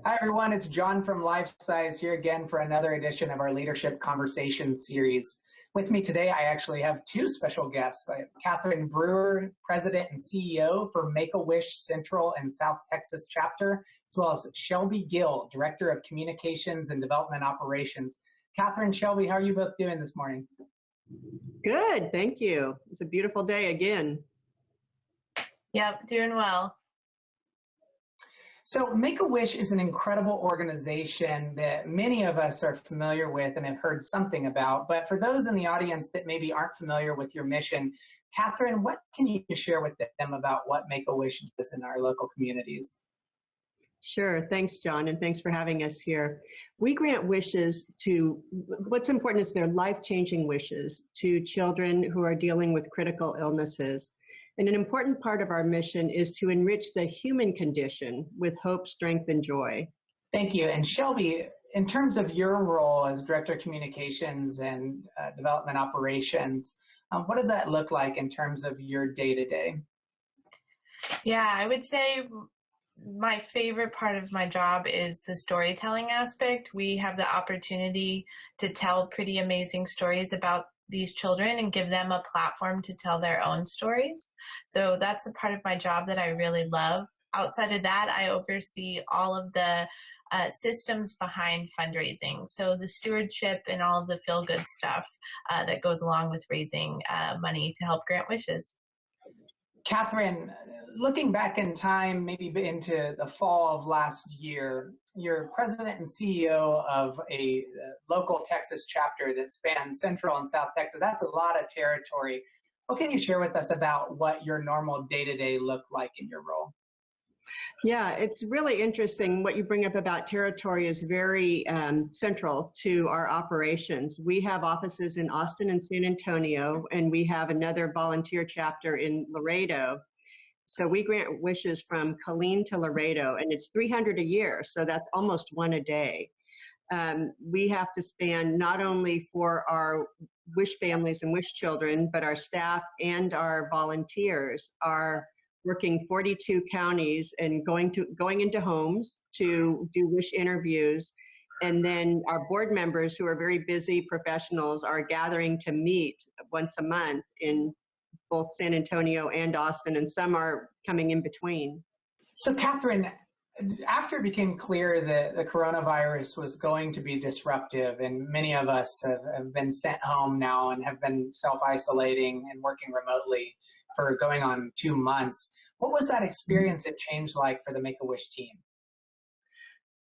Hi, everyone. It's John from Lifesize here again for another edition of our Leadership Conversations series. With me today, I actually have two special guests. I have Catherine Brewer, President and CEO for MakeAWish Central and South Texas chapter, as well as Shelby Gill, Director of Communications and Development Operations. Catherine, Shelby, how are you both doing this morning? Good, thank you. It's a beautiful day again. Yep, doing well. So MakeAWish is an incredible organization that many of us are familiar with and have heard something about. But for those in the audience that maybe aren't familiar with your mission, Catherine, what can you share with them about what MakeAWish does in our local communities? Sure, thanks, John, and thanks for having us here. We grant wishes to, what's important is they're life-changing wishes to children who are dealing with critical illnesses. And an important part of our mission is to enrich the human condition with hope, strength, and joy. Thank you. And Shelby, in terms of your role as Director of Communications and Development Operations, what does that look like in terms of your day-to-day? Yeah, I would say my favorite part of my job is the storytelling aspect. We have the opportunity to tell pretty amazing stories about these children and give them a platform to tell their own stories. So that's a part of my job that I really love. Outside of that, I oversee all of the systems behind fundraising. So the stewardship and all of the feel-good stuff that goes along with raising money to help grant wishes. Catherine, looking back in time, maybe into the fall of last year, you're president and CEO of a local Texas chapter that spans Central and South Texas. That's a lot of territory. What can you share with us about what your normal day-to-day looked like in your role? Yeah, it's really interesting. What you bring up about territory is very central to our operations. We have offices in Austin and San Antonio, and we have another volunteer chapter in Laredo. So we grant wishes from Killeen to Laredo, and it's 300 a year, so that's almost one a day. We have to span not only for our wish families and wish children, but our staff and our volunteers are working 42 counties and going into homes to do wish interviews. And then our board members, who are very busy professionals, are gathering to meet once a month in both San Antonio and Austin, and some are coming in between. So Catherine, after it became clear that the coronavirus was going to be disruptive, and many of us have been sent home now and have been self-isolating and working remotely for going on 2 months, what was that experience and change like for the MakeAWish team?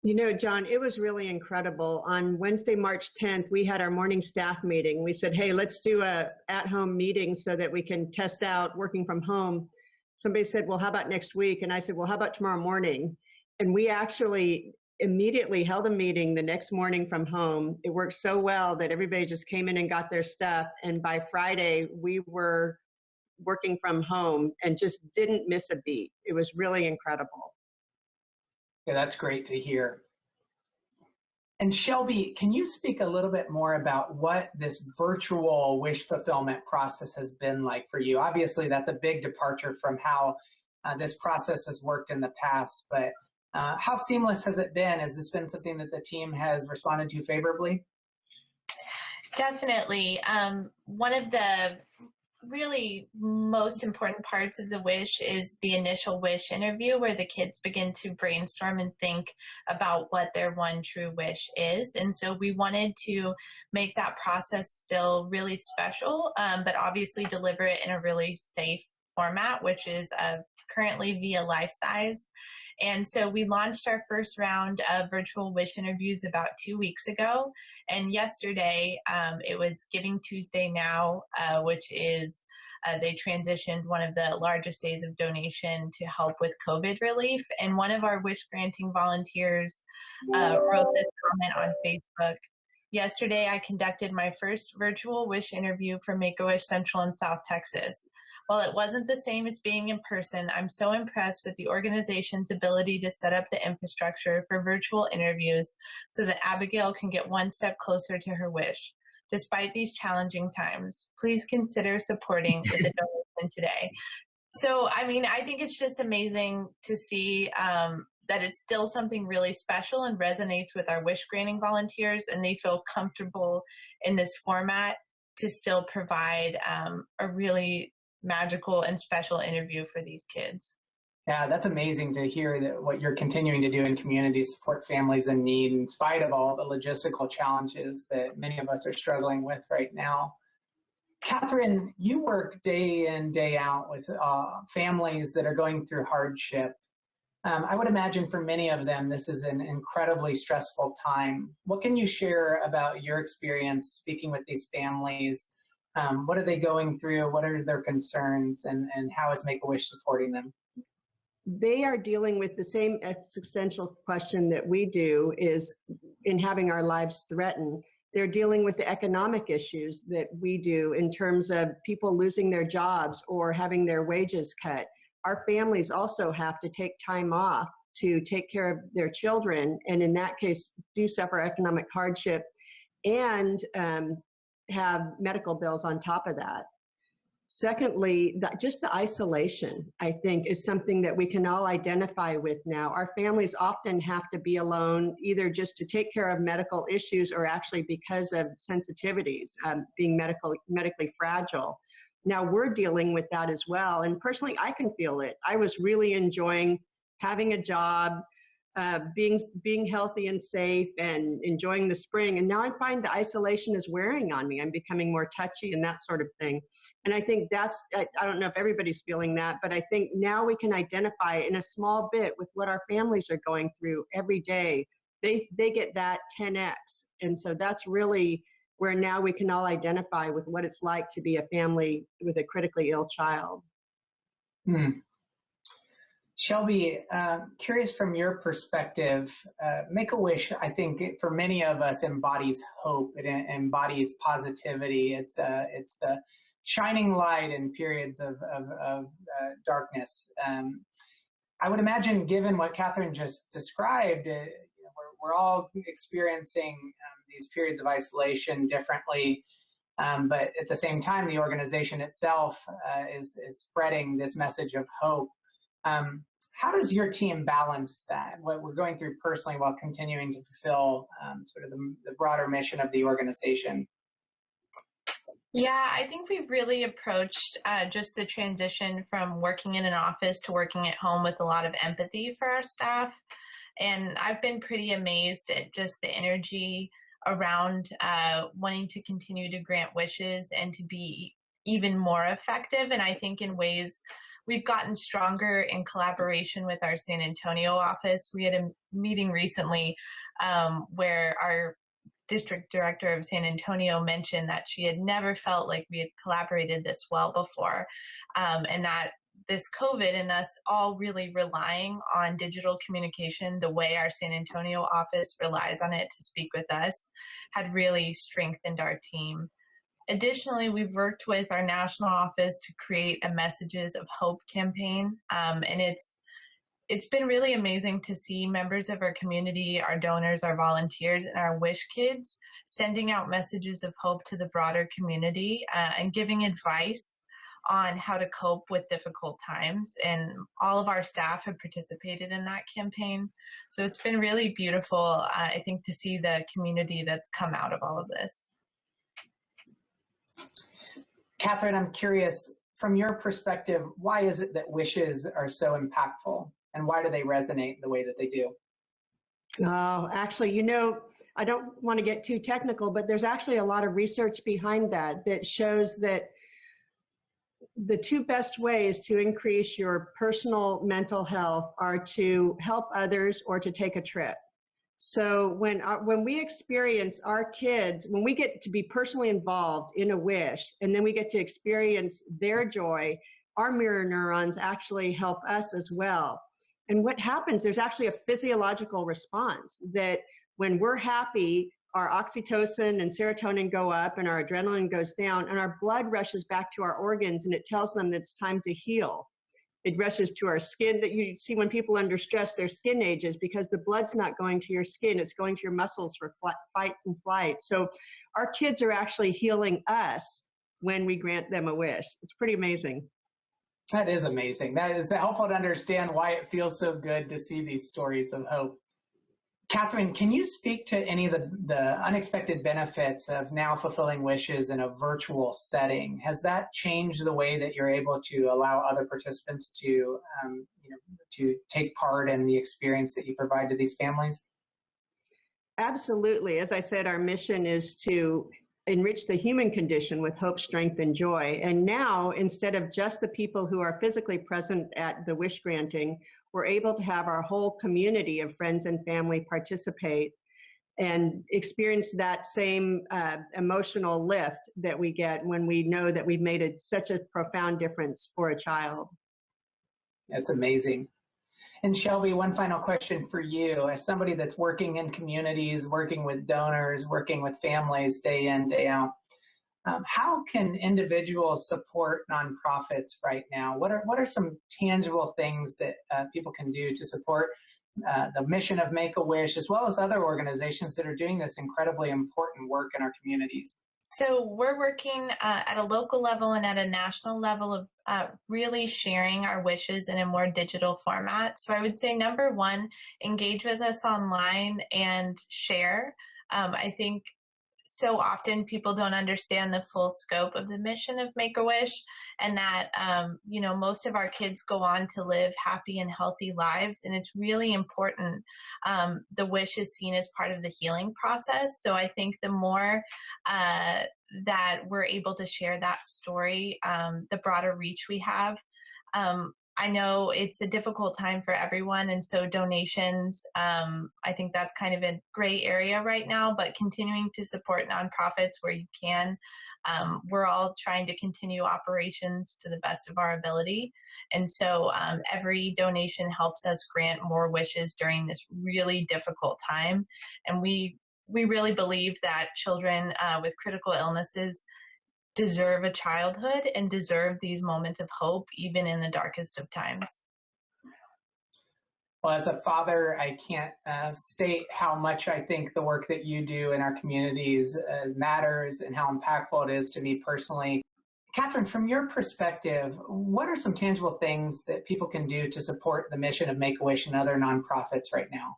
You know, John, it was really incredible. On Wednesday, March 10th, we had our morning staff meeting. We said, hey, let's do a at-home meeting so that we can test out working from home. Somebody said, well, how about next week? And I said, well, how about tomorrow morning? And we actually immediately held a meeting the next morning from home. It worked so well that everybody just came in and got their stuff. And by Friday, we were working from home and just didn't miss a beat. It was really incredible. Yeah, that's great to hear. And Shelby, can you speak a little bit more about what this virtual wish fulfillment process has been like for you? Obviously, that's a big departure from how this process has worked in the past, but how seamless has it been? Has this been something that the team has responded to favorably? Definitely. One of the really most important parts of the wish is the initial wish interview, where the kids begin to brainstorm and think about what their one true wish is. And so we wanted to make that process still really special, but obviously deliver it in a really safe format, which is currently via Lifesize. And so we launched our first round of virtual wish interviews about 2 weeks ago. And yesterday, it was Giving Tuesday now, which is they transitioned one of the largest days of donation to help with COVID relief. And one of our wish granting volunteers wrote this comment on Facebook. Yesterday, I conducted my first virtual wish interview for MakeAWish Central and South Texas. While it wasn't the same as being in person, I'm so impressed with the organization's ability to set up the infrastructure for virtual interviews so that Abigail can get one step closer to her wish. Despite these challenging times, please consider supporting with a donation today. So, I mean, I think it's just amazing to see that it's still something really special and resonates with our wish granting volunteers, and they feel comfortable in this format to still provide a really magical and special interview for these kids. Yeah, that's amazing to hear that what you're continuing to do in community support families in need in spite of all the logistical challenges that many of us are struggling with right now. Catherine, you work day in, day out with families that are going through hardship. I would imagine for many of them, this is an incredibly stressful time. What can you share about your experience speaking with these families? What are they going through? What are their concerns? And how is Make-A-Wish supporting them? They are dealing with the same existential question that we do, is in having our lives threatened. They're dealing with the economic issues that we do in terms of people losing their jobs or having their wages cut. Our families also have to take time off to take care of their children, and in that case, do suffer economic hardship and have medical bills on top of that. Secondly, just the isolation, I think, is something that we can all identify with now. Our families often have to be alone, either just to take care of medical issues or actually because of sensitivities, being medically fragile. Now we're dealing with that as well. And personally, I can feel it. I was really enjoying having a job, being healthy and safe and enjoying the spring. And now I find the isolation is wearing on me. I'm becoming more touchy and that sort of thing. And I think I don't know if everybody's feeling that, but I think now we can identify in a small bit with what our families are going through every day. They get that 10x. And so that's really where now we can all identify with what it's like to be a family with a critically ill child. Shelby, curious from your perspective, Make-A-Wish, I think for many of us embodies hope. It embodies positivity. It's the shining light in periods of darkness. I would imagine, given what Catherine just described, we're all experiencing these periods of isolation differently. But at the same time, the organization itself is spreading this message of hope. How does your team balance that, what we're going through personally, while continuing to fulfill sort of the broader mission of the organization? Yeah, I think we've really approached just the transition from working in an office to working at home with a lot of empathy for our staff. And I've been pretty amazed at just the energy around wanting to continue to grant wishes and to be even more effective. And I think in ways we've gotten stronger in collaboration with our San Antonio office. We had a meeting recently where our district director of San Antonio mentioned that she had never felt like we had collaborated this well before, and that this COVID and us all really relying on digital communication the way our San Antonio office relies on it to speak with us had really strengthened our team. Additionally, we've worked with our national office to create a Messages of Hope campaign, and it's been really amazing to see members of our community, our donors, our volunteers, and our Wish kids sending out messages of hope to the broader community and giving advice on how to cope with difficult times. And all of our staff have participated in that campaign. So it's been really beautiful, I think, to see the community that's come out of all of this. Catherine, I'm curious, from your perspective, why is it that wishes are so impactful, and why do they resonate the way that they do? Oh, actually, I don't want to get too technical, but there's actually a lot of research behind that shows that the two best ways to increase your personal mental health are to help others or to take a trip. So when we experience our kids, when we get to be personally involved in a wish, and then we get to experience their joy, our mirror neurons actually help us as well. And what happens, there's actually a physiological response that when we're happy, our oxytocin and serotonin go up and our adrenaline goes down, and our blood rushes back to our organs and it tells them that it's time to heal. It rushes to our skin. That you see when people are under stress, their skin ages because the blood's not going to your skin, it's going to your muscles for fight and flight. So our kids are actually healing us when we grant them a wish. It's pretty amazing. That is amazing. That is helpful to understand why it feels so good to see these stories of hope. Catherine, can you speak to any of the unexpected benefits of now fulfilling wishes in a virtual setting? Has that changed the way that you're able to allow other participants to, to take part in the experience that you provide to these families? Absolutely. As I said, our mission is to enrich the human condition with hope, strength, and joy. And now, instead of just the people who are physically present at the wish granting, we're able to have our whole community of friends and family participate and experience that same emotional lift that we get when we know that we've made such a profound difference for a child. That's amazing. And Shelby, one final question for you. As somebody that's working in communities, working with donors, working with families day in, day out, how can individuals support nonprofits right now? What are some tangible things that people can do to support the mission of Make-A-Wish, as well as other organizations that are doing this incredibly important work in our communities? So we're working at a local level and at a national level of really sharing our wishes in a more digital format. So I would say, number one, engage with us online and share. I think so often people don't understand the full scope of the mission of Make-A-Wish, and that, most of our kids go on to live happy and healthy lives. And it's really important. The wish is seen as part of the healing process. So I think the more that we're able to share that story, the broader reach we have. I know it's a difficult time for everyone, and so donations, I think that's kind of a gray area right now, but continuing to support nonprofits where you can. We're all trying to continue operations to the best of our ability, and so every donation helps us grant more wishes during this really difficult time. And we really believe that children with critical illnesses deserve a childhood and deserve these moments of hope, even in the darkest of times. Well, as a father, I can't state how much I think the work that you do in our communities matters and how impactful it is to me personally. Catherine, from your perspective, what are some tangible things that people can do to support the mission of Make-A-Wish and other nonprofits right now?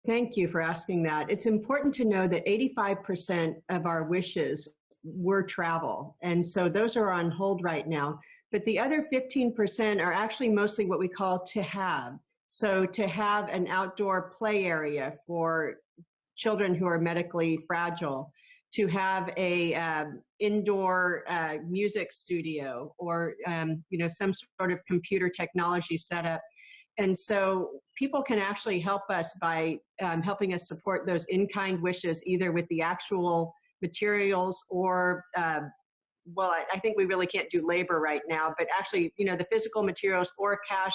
Thank you for asking that. It's important to know that 85% of our wishes were travel. And so those are on hold right now. But the other 15% are actually mostly what we call to have. So to have an outdoor play area for children who are medically fragile, to have a indoor music studio, or some sort of computer technology setup. And so people can actually help us by helping us support those in-kind wishes, either with the actual materials or, I think we really can't do labor right now, but actually, the physical materials or cash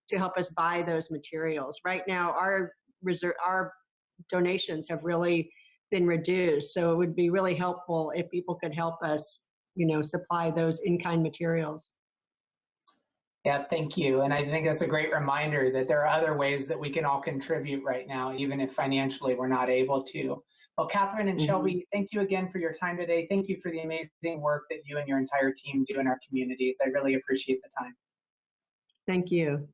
to help us buy those materials. Right now, our donations have really been reduced. So it would be really helpful if people could help us, supply those in-kind materials. Yeah, thank you. And I think that's a great reminder that there are other ways that we can all contribute right now, even if financially we're not able to. Well, Catherine and Shelby, thank you again for your time today. Thank you for the amazing work that you and your entire team do in our communities. I really appreciate the time. Thank you.